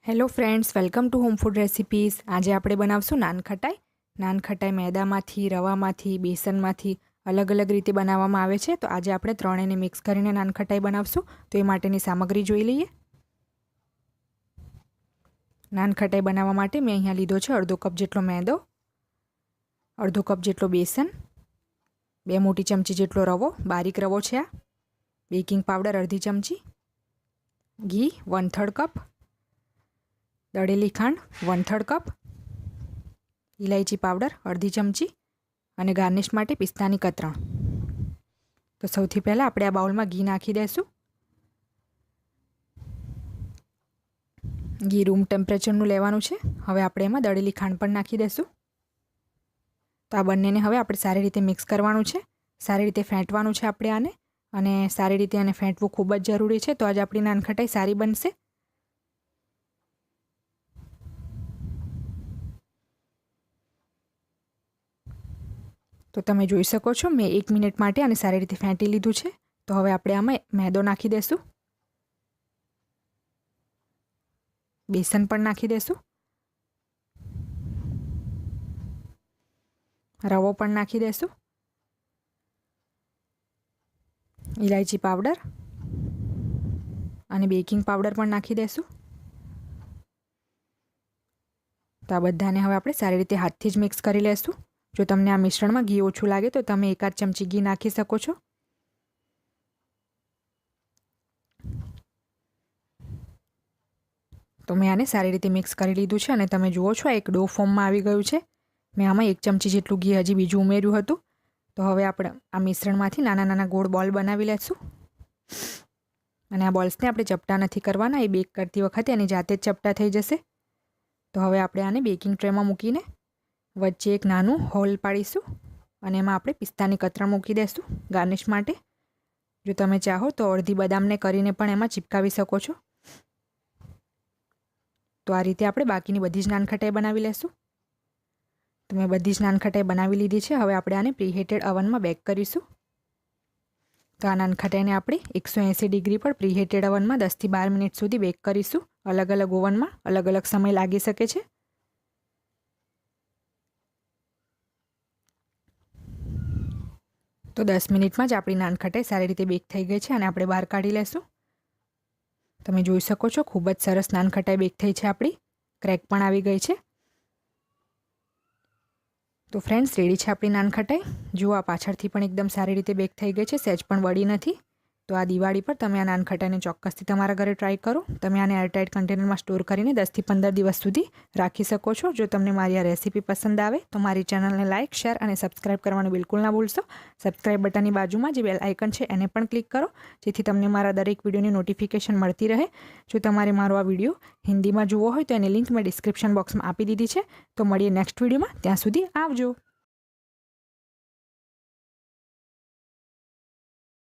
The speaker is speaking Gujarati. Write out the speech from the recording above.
Hello friends, welcome to home food recipes. આજે આપણે બનાવશું નાનખટાઈ। નાનખટાઈ મેદામાંથી, રવામાંથી, બેસનમાંથી અલગ અલગ રીતે બનાવવામાં આવે છે। તો આજે આપણે ત્રણેયને મિક્સ કરીને નાનખટાઈ બનાવશું। તો એ માટેની સામગ્રી જોઈ લઈએ। નાનખટાઈ બનાવવા માટે મેં અહીંયા લીધો છે અડધો કપ જેટલો મેદો, અડધો કપ જેટલો બેસન, 2 મોટી ચમચી જેટલો રવો, બારીક રવો છે આ, બેકિંગ પાવડર અડધી ચમચી, ઘી 1/3 કપ, દળેલી ખાંડ 1/3 કપ, ઇલાયચી પાવડર અડધી ચમચી અને ગાર્નિશ માટે પિસ્તાની કતરણ। તો સૌથી પહેલાં આપણે આ બાઉલમાં ઘી નાખી દઈશું। ઘી રૂમ ટેમ્પરેચરનું લેવાનું છે। હવે આપણે એમાં દળેલી ખાંડ પણ નાખી દઈશું। તો આ બંનેને હવે આપણે સારી રીતે મિક્સ કરવાનું છે, સારી રીતે ફેંટવાનું છે આપણે આને, અને સારી રીતે આને ફેંટવું ખૂબ જ જરૂરી છે। તો આજે આપણી નાનખટાઈ સારી બનશે। તો તમે જોઈ શકો છો મેં 1 મિનિટ માટે આને સારી રીતે ફેંટી લીધું છે। તો હવે આપણે આમાં મેદો નાખી દઈશું, બેસન પણ નાખી દઈશું, રવો પણ નાખી દઈશું, ઇલાયચી પાવડર અને બેકિંગ પાવડર પણ નાખી દઈશું। તો આ બધાને હવે આપણે સારી રીતે હાથથી જ મિક્સ કરી લઈશું। જો તમને આ મિશ્રણમાં ઘી ઓછું લાગે તો તમે 1 ચમચી ઘી નાખી શકો છો। તો મેં આને સારી રીતે મિક્સ કરી લીધું છે અને તમે જુઓ છો એક ડો ફોર્મમાં આવી ગયું છે। મેં આમાં 1 ચમચી જેટલું ઘી હજી બીજું ઉમેર્યું હતું। તો હવે આપણે આ મિશ્રણમાંથી નાના નાના ગોળ બોલ બનાવી લઈશું અને આ બોલ્સને આપણે ચપટા નથી કરવાના, એ બેક કરતી વખતે એની જાતે જ ચપટા થઈ જશે। તો હવે આપણે આને બેકિંગ ટ્રેમાં મૂકીને વચ્ચે એક નાનું હોલ પાડીશું અને એમાં આપણે પિસ્તાની કતરણ મૂકી દઈશું ગાર્નિશ માટે। જો તમે ચાહો તો અડધી બદામને કરીને પણ એમાં ચિપકાવી શકો છો। તો આ રીતે આપણે બાકીની બધી જ નાનખટાઈ બનાવી લઈશું। તો મેં બધી જ નાનખટાઈ બનાવી લીધી છે। હવે આપણે આને પ્રીહીટેડ અવનમાં બેક કરીશું। તો આ નાનખટાઈને આપણે 180 ડિગ્રી પર પ્રીહીટેડ અવનમાં 10 થી 12 મિનિટ સુધી બેક કરીશું। અલગ અલગ ઓવનમાં અલગ અલગ સમય લાગી શકે છે। તો 10 મિનિટમાં જ આપણી નાનખટાઈ સારી રીતે બેક થઈ ગઈ છે અને આપણે બહાર કાઢી લેશું। તમે જોઈ શકો છો ખૂબ જ સરસ નાનખટાઈ બેક થઈ છે આપણી, ક્રેક પણ આવી ગઈ છે। તો ફ્રેન્ડ્સ, રેડી છે આપણી નાનખટાઈ। જુઓ આ પાછળથી પણ એકદમ સારી રીતે બેક થઈ ગઈ છે, સહેજ પણ વળી નથી। તો આ દિવાળી પર તમે આ નાનખટાઈને ચોક્કસથી તમારા ઘરે ટ્રાય કરો। તમે આને એરટાઇટ કન્ટેનરમાં સ્ટોર કરીને 10 થી 15 દિવસ સુધી રાખી શકો છો। જો તમને મારી આ રેસીપી પસંદ આવે તો મારી ચેનલને લાઇક, શેર અને સબસ્ક્રાઇબ કરવાનું બિલકુલ ના ભૂલશો। સબસ્ક્રાઇબ બટનની બાજુમાં જે બેલ આઇકન છે એને પણ ક્લિક કરો, જેથી તમને મારા દરેક વિડીયોની નોટિફિકેશન મળતી રહે। જો તમારે મારો આ વિડીયો હિન્દીમાં જોવો હોય તો એની લિંક મેં ડિસ્ક્રિપ્શન બોક્સમાં આપી દીધી છે। તો મળીએ નેક્સ્ટ વિડીયોમાં, ત્યાં સુધી આવજો।